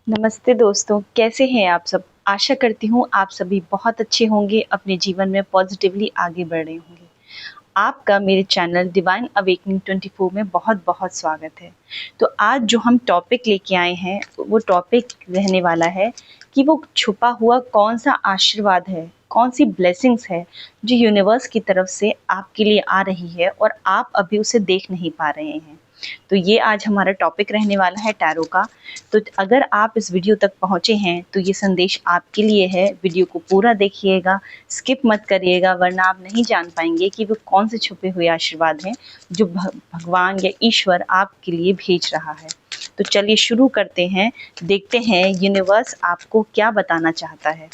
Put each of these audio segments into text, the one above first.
नमस्ते दोस्तों, कैसे हैं आप सब? आशा करती हूँ आप सभी बहुत अच्छे होंगे, अपने जीवन में पॉजिटिवली आगे बढ़ रहे होंगे। आपका मेरे चैनल डिवाइन अवेकनिंग 24 में बहुत-बहुत स्वागत है। तो आज जो हम टॉपिक लेके आए हैं, वो टॉपिक रहने वाला है कि वो छुपा हुआ कौन-सा आशीर्वाद है, कौन-सी ब्लेसिंग्स है, जो यूनिवर्स की तरफ से आपके लिए आ रही है और आप अभी उसे देख नहीं पा रहे हैं। तो ये आज हमारा टॉपिक रहने वाला है टैरो का। तो अगर आप इस वीडियो तक पहुँचे हैं तो ये संदेश आपके लिए है। वीडियो को पूरा देखिएगा, स्किप मत करिएगा, वरना आप नहीं जान पाएंगे कि वो कौन से छुपे हुए आशीर्वाद हैं जो भगवान या ईश्वर आपके लिए भेज रहा है। तो चलिए शुरू करते हैं, देखते हैं यूनिवर्स आपको क्या बताना चाहता है।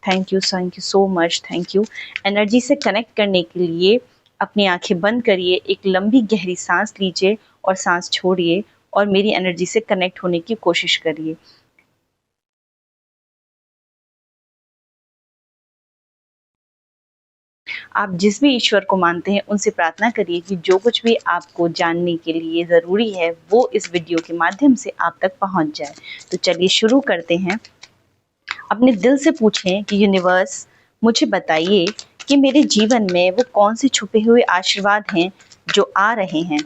Thank you so much, thank you. Energy से कनेक्ट करने के लिए अपनी आंखें बंद करिए, एक लंबी गहरी सांस लीजिए और सांस छोड़िए और मेरी एनर्जी से कनेक्ट होने की कोशिश करिए। आप जिस भी ईश्वर को मानते हैं उनसे प्रार्थना करिए कि जो कुछ भी आपको जानने के लिए ज़रूरी है वो इस वीडियो के माध्यम से आप तक पहुंच जाए। तो चलिए शुरू करते हैं। अपने दिल से पूछें कि यूनिवर्स मुझे बताइए कि मेरे जीवन में वो कौन से छुपे हुए आशीर्वाद हैं जो आ रहे हैं।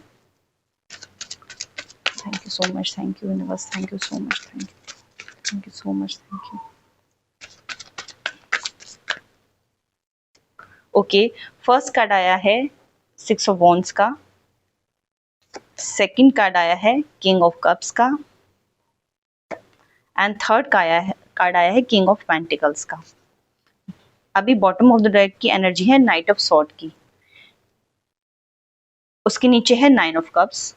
Thank you so much, thank you universe, thank you so much, thank you so much, thank you. Okay, first card आया है 6 ऑफ वॉन्ड्स का, सेकंड कार्ड आया है किंग ऑफ कप्स का एंड थर्ड कार्ड आया है किंग ऑफ पेंटिकल्स का। अभी बॉटम ऑफ द डेक की एनर्जी है नाइट ऑफ सॉर्ड की, उसके नीचे है 9 ऑफ कप्स।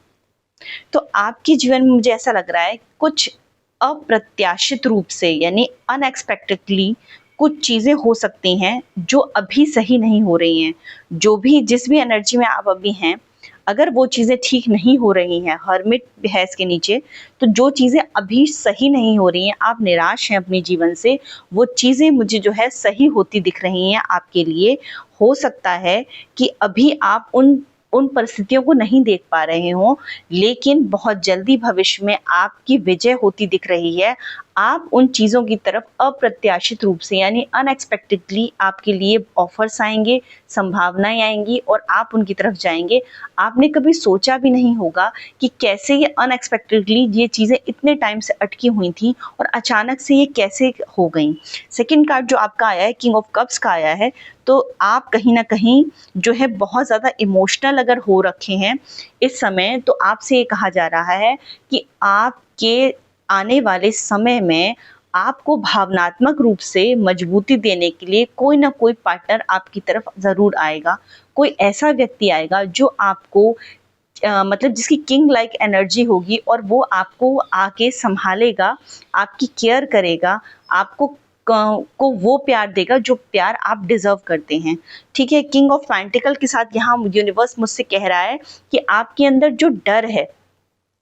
तो आपके जीवन में मुझे ऐसा लग रहा है कुछ अप्रत्याशित रूप से यानी अनएक्सपेक्टेडली कुछ चीज़ें हो सकती हैं जो अभी सही नहीं हो रही हैं। जिस भी एनर्जी में आप अभी हैं, अगर वो चीज़ें ठीक नहीं हो रही हैं, हर्मिट है इसके नीचे, तो जो चीज़ें अभी सही नहीं हो रही हैं, आप निराश हैं अपने जीवन से, वो चीज़ें मुझे जो है सही होती दिख रही हैं आपके लिए। हो सकता है कि अभी आप उन परिस्थितियों को नहीं देख पा रहे हों, लेकिन बहुत जल्दी भविष्य में आपकी विजय होती दिख रही है। आप उन चीज़ों की तरफ अप्रत्याशित रूप से यानी अनएक्सपेक्टेडली आपके लिए ऑफर्स आएंगे, संभावनाएं आएंगी और आप उनकी तरफ जाएंगे। आपने कभी सोचा भी नहीं होगा कि कैसे ये अनएक्सपेक्टेडली ये चीज़ें इतने टाइम से अटकी हुई थी और अचानक से ये कैसे हो गई। सेकंड कार्ड जो आपका आया है किंग ऑफ कप्स का आया है, तो आप कहीं ना कहीं जो है बहुत ज़्यादा इमोशनल अगर हो रखे हैं इस समय, तो आपसे ये कहा जा रहा है कि आपके आने वाले समय में आपको भावनात्मक रूप से मजबूती देने के लिए कोई ना कोई पार्टनर आपकी तरफ ज़रूर आएगा। कोई ऐसा व्यक्ति आएगा जो आपको मतलब जिसकी किंग लाइक एनर्जी होगी और वो आपको आके संभालेगा, आपकी केयर करेगा, आपको को वो प्यार देगा जो प्यार आप डिजर्व करते हैं। ठीक है, किंग ऑफ पेंटिकल के साथ यहाँ यूनिवर्स मुझसे कह रहा है कि आपके अंदर जो डर है,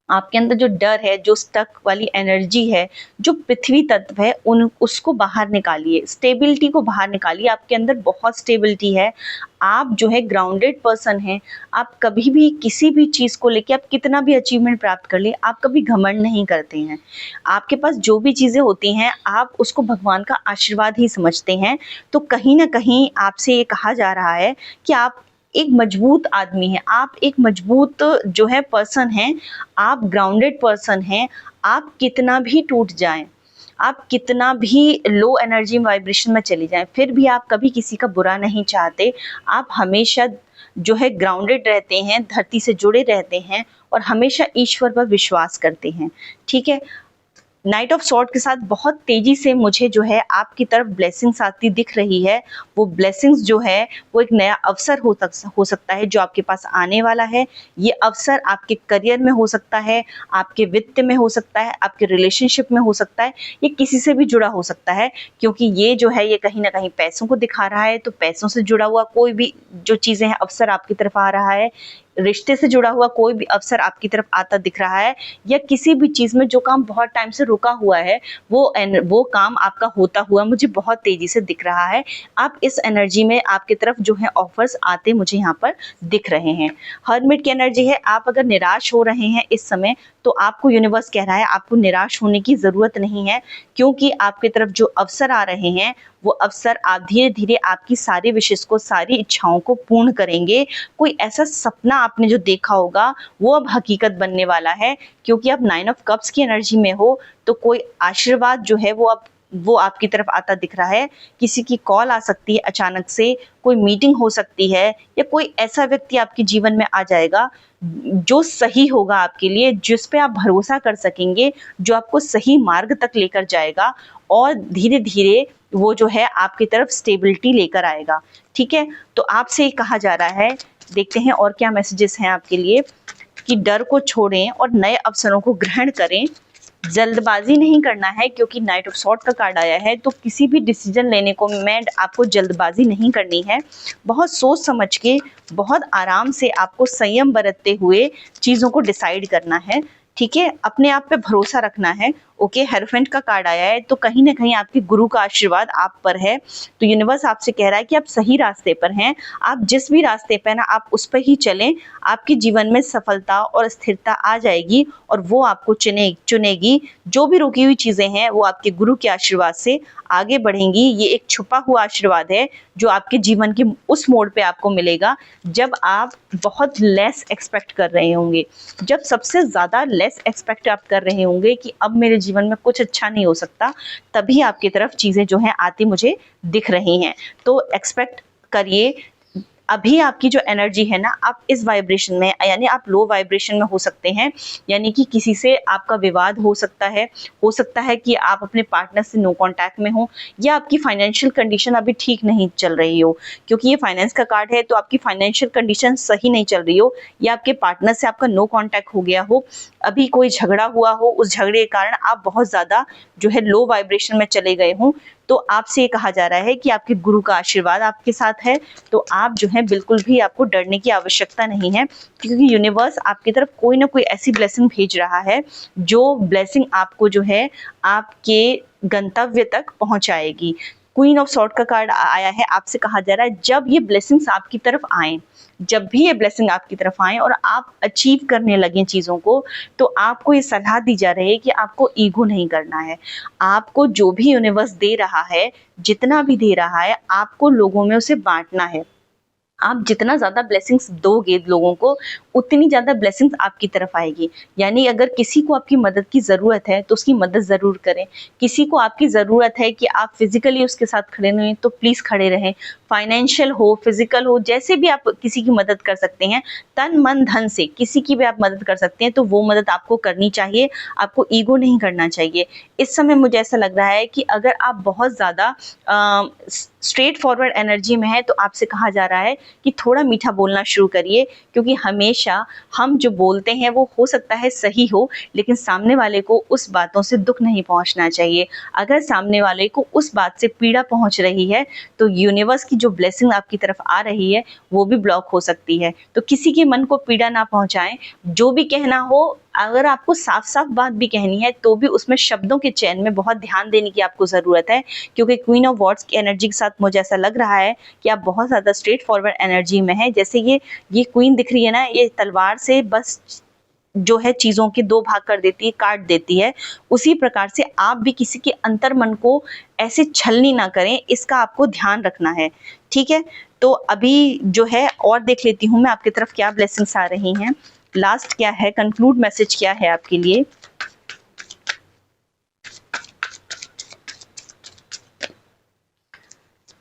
आपके अंदर जो डर है, जो स्टक वाली एनर्जी है, जो पृथ्वी तत्व है, उसको बाहर निकालिए, स्टेबिलिटी को बाहर निकालिए। आपके अंदर बहुत स्टेबिलिटी है, आप जो है ग्राउंडेड पर्सन हैं। आप कभी भी किसी भी चीज़ को लेके आप कितना भी अचीवमेंट प्राप्त कर ले, आप कभी घमंड नहीं करते हैं। आपके पास जो भी चीज़ें होती हैं आप उसको भगवान का आशीर्वाद ही समझते हैं। तो कहीं ना कहीं आपसे ये कहा जा रहा है कि आप एक मजबूत आदमी है, आप एक मजबूत जो है पर्सन हैं, आप ग्राउंडेड पर्सन हैं। आप कितना भी टूट जाएं, आप कितना भी लो एनर्जी वाइब्रेशन में चले जाएं, फिर भी आप कभी किसी का बुरा नहीं चाहते। आप हमेशा जो है ग्राउंडेड रहते हैं, धरती से जुड़े रहते हैं और हमेशा ईश्वर पर विश्वास करते हैं। ठीक है, नाइट ऑफ सॉर्ड के साथ बहुत तेजी से मुझे जो है आपकी तरफ ब्लेसिंग्स आती दिख रही है। वो ब्लेसिंग्स जो है वो एक नया अवसर हो सकता है जो आपके पास आने वाला है। ये अवसर आपके करियर में हो सकता है, आपके वित्त में हो सकता है, आपके रिलेशनशिप में हो सकता है, ये किसी से भी जुड़ा हो सकता है, क्योंकि ये जो है ये कहीं ना कहीं पैसों को दिखा रहा है। तो पैसों से जुड़ा हुआ कोई भी जो चीज़ें हैं अवसर आपकी तरफ आ रहा है। रिश्ते से जुड़ा हुआ कोई भी अवसर आपकी तरफ आता दिख रहा है, या किसी भी चीज में जो काम बहुत टाइम से रुका हुआ है वो काम आपका होता हुआ मुझे बहुत तेजी से दिख रहा है। आप इस एनर्जी में आपकी तरफ जो है ऑफर्स आते मुझे यहाँ पर दिख रहे हैं। हर्मिट की एनर्जी है, आप अगर निराश हो रहे हैं इस समय तो आपको यूनिवर्स कह रहा है आपको निराश होने की जरूरत नहीं है, क्योंकि आपकी तरफ जो अवसर आ रहे हैं वो अवसर आप धीरे धीरे आपकी सारी विशेष को, सारी इच्छाओं को पूर्ण करेंगे। कोई ऐसा सपना आपने जो देखा होगा वो अब हकीकत बनने वाला है, क्योंकि आप 9 ऑफ कप्स की एनर्जी में हो, तो कोई आशीर्वाद जो है वो आपकी तरफ आता दिख रहा है। किसी की कॉल आ सकती है अचानक से, कोई मीटिंग हो सकती है, या कोई ऐसा व्यक्ति आपके जीवन में आ जाएगा जो सही होगा आपके लिए, जिस पे आप भरोसा कर सकेंगे, जो आपको सही मार्ग तक लेकर जाएगा और धीरे धीरे वो जो है आपकी तरफ स्टेबिलिटी लेकर आएगा। ठीक है, तो आपसे ये कहा जा रहा है, देखते हैं और क्या मैसेजेस हैं आपके लिए, कि डर को छोड़ें और नए अवसरों को ग्रहण करें। जल्दबाजी नहीं करना है, क्योंकि नाइट ऑफ सॉर्ड का कार्ड आया है, तो किसी भी डिसीजन लेने को में आपको जल्दबाजी नहीं करनी है। बहुत सोच समझ के, बहुत आराम से आपको संयम बरतते हुए चीज़ों को डिसाइड करना है। ठीक है, अपने आप पे भरोसा रखना है। ओके, हेरोफेंट का कार्ड आया है, तो कहीं ना कहीं आपके गुरु का आशीर्वाद आप पर है, तो यूनिवर्स आपसे कह रहा है कि आप सही रास्ते पर हैं। आप जिस भी रास्ते पर ना आप उस पर ही चलें, आपके जीवन में सफलता और स्थिरता आ जाएगी और वो आपको चुनेगी। जो भी रुकी हुई चीजें हैं वो आपके गुरु के आशीर्वाद से आगे बढ़ेंगी। ये एक छुपा हुआ आशीर्वाद है जो आपके जीवन के उस मोड़ पे आपको मिलेगा जब आप बहुत लेस एक्सपेक्ट कर रहे होंगे, जब सबसे ज्यादा लेस एक्सपेक्ट आप कर रहे होंगे कि अब मेरे जीवन में कुछ अच्छा नहीं हो सकता, तभी आपकी तरफ चीजें जो हैं आती मुझे दिख रही हैं। तो एक्सपेक्ट करिए। अभी आपकी जो एनर्जी है ना, आप इस वाइब्रेशन में, यानी आप लो वाइब्रेशन में हो सकते हैं, यानी कि किसी से आपका विवाद हो सकता है कि आप अपने पार्टनर से नो कांटेक्ट में हो, या आपकी फाइनेंशियल कंडीशन अभी ठीक नहीं चल रही हो, क्योंकि ये फाइनेंस का कार्ड है, तो आपकी फाइनेंशियल कंडीशन सही नहीं चल रही हो, या आपके पार्टनर से आपका नो कांटेक्ट हो गया हो, अभी कोई झगड़ा हुआ हो, उस झगड़े के कारण आप बहुत ज्यादा जो है लो वाइब्रेशन में चले गए हों, तो आपसे ये कहा जा रहा है कि आपके गुरु का आशीर्वाद आपके साथ है, तो आप जो है बिल्कुल भी आपको डरने की आवश्यकता नहीं है, क्योंकि यूनिवर्स आपकी तरफ कोई ना कोई ऐसी ब्लेसिंग भेज रहा है जो ब्लेसिंग आपको जो है आपके गंतव्य तक पहुंचाएगी। क्वीन ऑफ सॉर्ड का कार्ड आया है, आपसे कहा जा रहा है जब ये ब्लेसिंग्स आपकी तरफ आए, जब भी ये ब्लेसिंग आपकी तरफ आए और आप अचीव करने लगे चीज़ों को, तो आपको ये सलाह दी जा रही है कि आपको ईगो नहीं करना है। आपको जो भी यूनिवर्स दे रहा है, जितना भी दे रहा है, आपको लोगों में उसे बांटना है। आप जितना ज़्यादा ब्लेसिंग्स दोगे लोगों को, उतनी ज़्यादा ब्लेसिंग्स आपकी तरफ आएगी। यानी अगर किसी को आपकी मदद की ज़रूरत है तो उसकी मदद ज़रूर करें। किसी को आपकी ज़रूरत है कि आप फिज़िकली उसके साथ खड़े रहें, तो प्लीज़ खड़े रहें। फाइनेंशियल हो, फिज़िकल हो, जैसे भी आप किसी की मदद कर सकते हैं, तन मन धन से किसी की भी आप मदद कर सकते हैं, तो वो मदद आपको करनी चाहिए। आपको ईगो नहीं करना चाहिए। इस समय मुझे ऐसा लग रहा है कि अगर आप बहुत ज़्यादा स्ट्रेट फॉरवर्ड एनर्जी में है, तो आपसे कहा जा रहा है कि थोड़ा मीठा बोलना शुरू करिए, क्योंकि हमेशा हम जो बोलते हैं वो हो सकता है सही हो, लेकिन सामने वाले को उस बातों से दुख नहीं पहुंचना चाहिए। अगर सामने वाले को उस बात से पीड़ा पहुंच रही है, तो यूनिवर्स की जो ब्लेसिंग आपकी तरफ आ रही है वो भी ब्लॉक हो सकती है। तो किसी के मन को पीड़ा ना पहुंचाएं। जो भी कहना हो, अगर आपको साफ साफ बात भी कहनी है, तो भी उसमें शब्दों के चयन में बहुत ध्यान देने की आपको ज़रूरत है, क्योंकि क्वीन ऑफ वॉर्ड्स की एनर्जी के साथ मुझे ऐसा लग रहा है कि आप बहुत ज़्यादा स्ट्रेट फॉरवर्ड एनर्जी में है। जैसे ये क्वीन दिख रही है ना, ये तलवार से बस जो है चीज़ों के दो भाग कर देती है, काट देती है। उसी प्रकार से आप भी किसी के अंतर मन को ऐसे छलनी ना करें, इसका आपको ध्यान रखना है। ठीक है, तो अभी जो है और देख लेती हूँ मैं आपकी तरफ क्या ब्लेसिंग्स आ रही हैं। लास्ट क्या है, कंक्लूड मैसेज क्या है आपके लिए।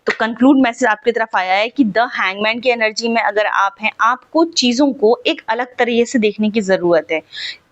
तो कंक्लूड मैसेज आपकी तरफ आया है कि द हैंगमैन की एनर्जी में अगर आप हैं, आपको चीज़ों को एक अलग तरीके से देखने की ज़रूरत है।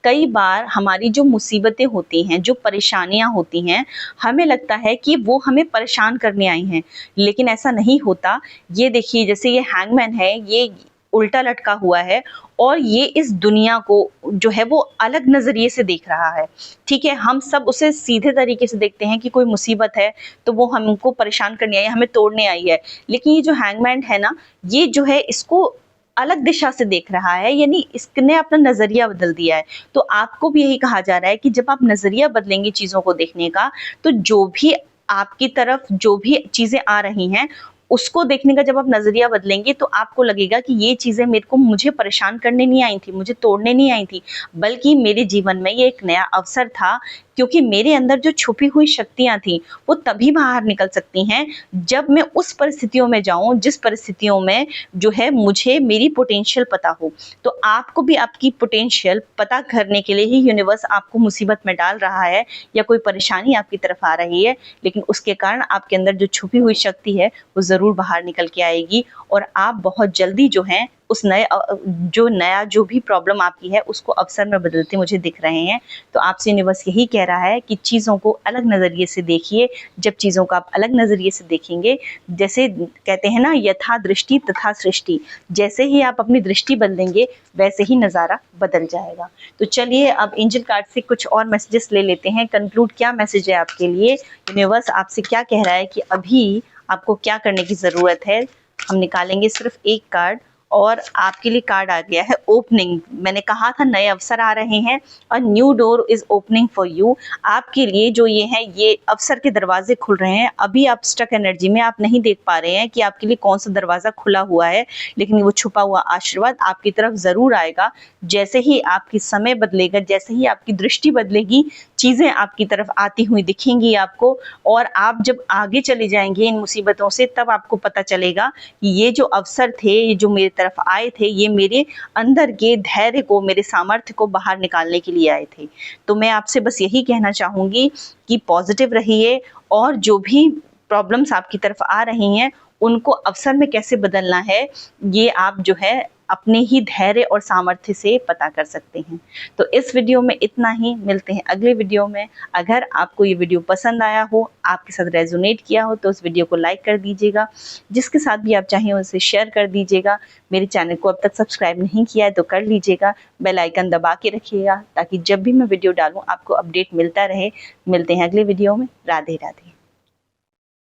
कई बार हमारी जो मुसीबतें होती हैं, जो परेशानियां होती हैं, हमें लगता है कि वो हमें परेशान करने आई हैं, लेकिन ऐसा नहीं होता। ये देखिए, जैसे ये हैंगमैन है, ये उल्टा लटका हुआ है और ये इस दुनिया को जो है वो अलग नज़रिए से देख रहा है। ठीक है, हम सब उसे सीधे तरीके से देखते हैं कि कोई मुसीबत है तो वो हमको परेशान करने आई है, हमें तोड़ने आई है। लेकिन ये जो हैंगमैन है ना, ये जो है इसको अलग दिशा से देख रहा है, यानी इसने अपना नजरिया बदल दिया है। तो आपको भी यही कहा जा रहा है कि जब आप नजरिया बदलेंगे चीजों को देखने का, तो जो भी आपकी तरफ जो भी चीजें आ रही हैं उसको देखने का जब आप नजरिया बदलेंगे, तो आपको लगेगा कि ये चीजें मुझे परेशान करने नहीं आई थी, मुझे तोड़ने नहीं आई थी, बल्कि मेरे जीवन में ये एक नया अवसर था, क्योंकि मेरे अंदर जो छुपी हुई शक्तियां थी वो तभी बाहर निकल सकती हैं जब मैं उस परिस्थितियों में जाऊं जिस परिस्थितियों में जो है मुझे मेरी पोटेंशियल पता हो। तो आपको भी आपकी पोटेंशियल पता करने के लिए ही यूनिवर्स आपको मुसीबत में डाल रहा है या कोई परेशानी आपकी तरफ आ रही है, लेकिन उसके कारण आपके अंदर जो छुपी हुई शक्ति है वो जरूर बाहर निकल के आएगी और आप बहुत जल्दी जो है उस नया जो भी प्रॉब्लम आपकी है उसको अवसर में बदलते मुझे दिख रहे हैं। तो आपसे यूनिवर्स यही कह रहा है कि चीज़ों को अलग नज़रिए से देखिए। जब चीज़ों को आप अलग नज़रिए से देखेंगे, जैसे कहते हैं ना, यथा दृष्टि तथा सृष्टि, जैसे ही आप अपनी दृष्टि बदलेंगे वैसे ही नज़ारा बदल जाएगा। तो चलिए अब एंजल कार्ड से कुछ और मैसेजेस ले लेते हैं। कंक्लूड क्या मैसेज है आपके लिए, यूनिवर्स आपसे क्या कह रहा है कि अभी आपको क्या करने की ज़रूरत है। हम निकालेंगे सिर्फ एक कार्ड और आपके लिए कार्ड आ गया है ओपनिंग। मैंने कहा था नए अवसर आ रहे हैं और new door is opening for you. आपके लिए जो ये है, ये अवसर के दरवाजे खुल रहे हैं। अभी आप स्टक एनर्जी में, आप नहीं देख पा रहे हैं कि आपके लिए कौन सा दरवाजा खुला हुआ है, लेकिन वो छुपा हुआ आशीर्वाद आपकी तरफ जरूर आएगा। जैसे ही आपकी समय बदलेगा, जैसे ही आपकी दृष्टि बदलेगी, चीजें आपकी तरफ आती हुई दिखेंगी आपको, और आप जब आगे चले जाएंगे इन मुसीबतों से, तब आपको पता चलेगा कि ये जो अवसर थे, ये जो मेरे तरफ आए थे, ये मेरे अंदर के धैर्य को, मेरे सामर्थ्य को बाहर निकालने के लिए आए थे। तो मैं आपसे बस यही कहना चाहूंगी कि पॉजिटिव रहिए और जो भी प्रॉब्लम्स आपकी तरफ आ रही हैं उनको अवसर में कैसे बदलना है, ये आप जो है अपने ही धैर्य और सामर्थ्य से पता कर सकते हैं। तो इस वीडियो में इतना ही, मिलते हैं अगले वीडियो में। अगर आपको ये वीडियो पसंद आया हो, आपके साथ रेजोनेट किया हो, तो उस वीडियो को लाइक कर दीजिएगा। जिसके साथ भी आप चाहें उसे शेयर कर दीजिएगा। मेरे चैनल को अब तक सब्सक्राइब नहीं किया है तो कर लीजिएगा। बेल आइकन दबा के रखिएगा ताकि जब भी मैं वीडियो डालूँ आपको अपडेट मिलता रहे। मिलते हैं अगले वीडियो में। राधे राधे।